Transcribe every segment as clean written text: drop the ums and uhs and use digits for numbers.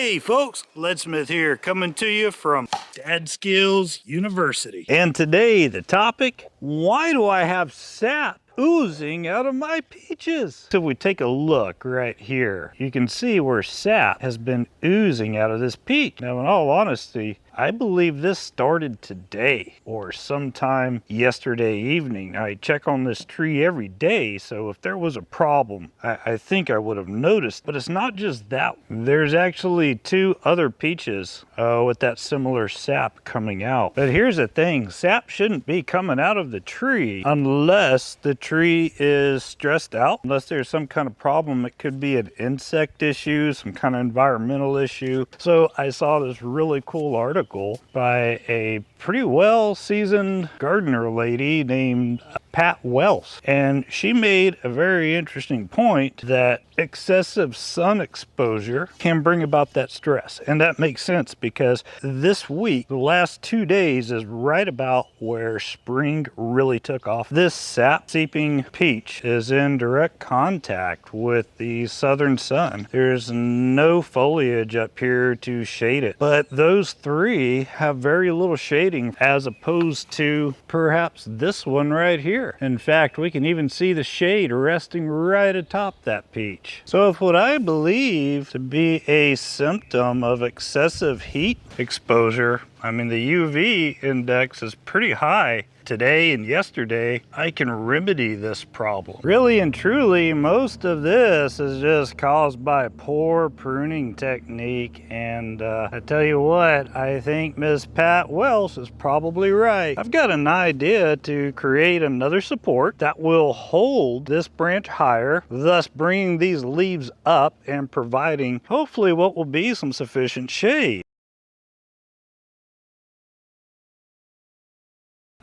Hey folks, Leadsmith here, coming to you from Dad Skills University. And today the topic, why do I have sap oozing out of my peaches? So if we take a look right here, you can see where sap has been oozing out of this peach. Now in all honesty, I believe this started today or sometime yesterday evening. I check on this tree every day, so if there was a problem, I think I would have noticed. But it's not just that. There's actually two other peaches with that similar sap coming out. But here's the thing, sap shouldn't be coming out of the tree unless the tree is stressed out, unless there's some kind of problem. It could be an insect issue, some kind of environmental issue. So I saw this really cool article by a pretty well-seasoned gardener lady named Pat Wells, and she made a very interesting point that excessive sun exposure can bring about that stress. And that makes sense because this week, the last 2 days, is right about where spring really took off. This sap seeping peach is in direct contact with the southern sun. There's no foliage up here to shade it, but those three have very little shading as opposed to perhaps this one right here. In fact, we can even see the shade resting right atop that peach. So if what I believe to be a symptom of excessive heat exposure, I mean the UV index is pretty high today and yesterday, I can remedy this problem. Really and truly, most of this is just caused by poor pruning technique, and I tell you what, I think Miss Pat Wells is probably right. I've got an idea to create another support that will hold this branch higher, thus bringing these leaves up and providing hopefully what will be some sufficient shade.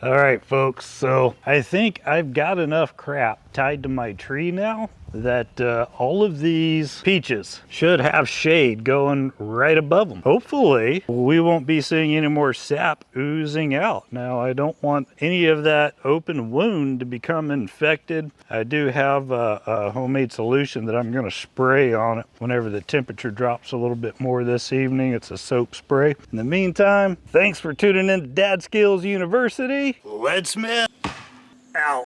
All right, folks, so I think I've got enough crap tied to my tree now that all of these peaches should have shade going right above them. Hopefully, we won't be seeing any more sap oozing out. Now, I don't want any of that open wound to become infected. I do have a homemade solution that I'm going to spray on it whenever the temperature drops a little bit more this evening. It's a soap spray. In the meantime, thanks for tuning in to Dad Skills University. Leadsmith out.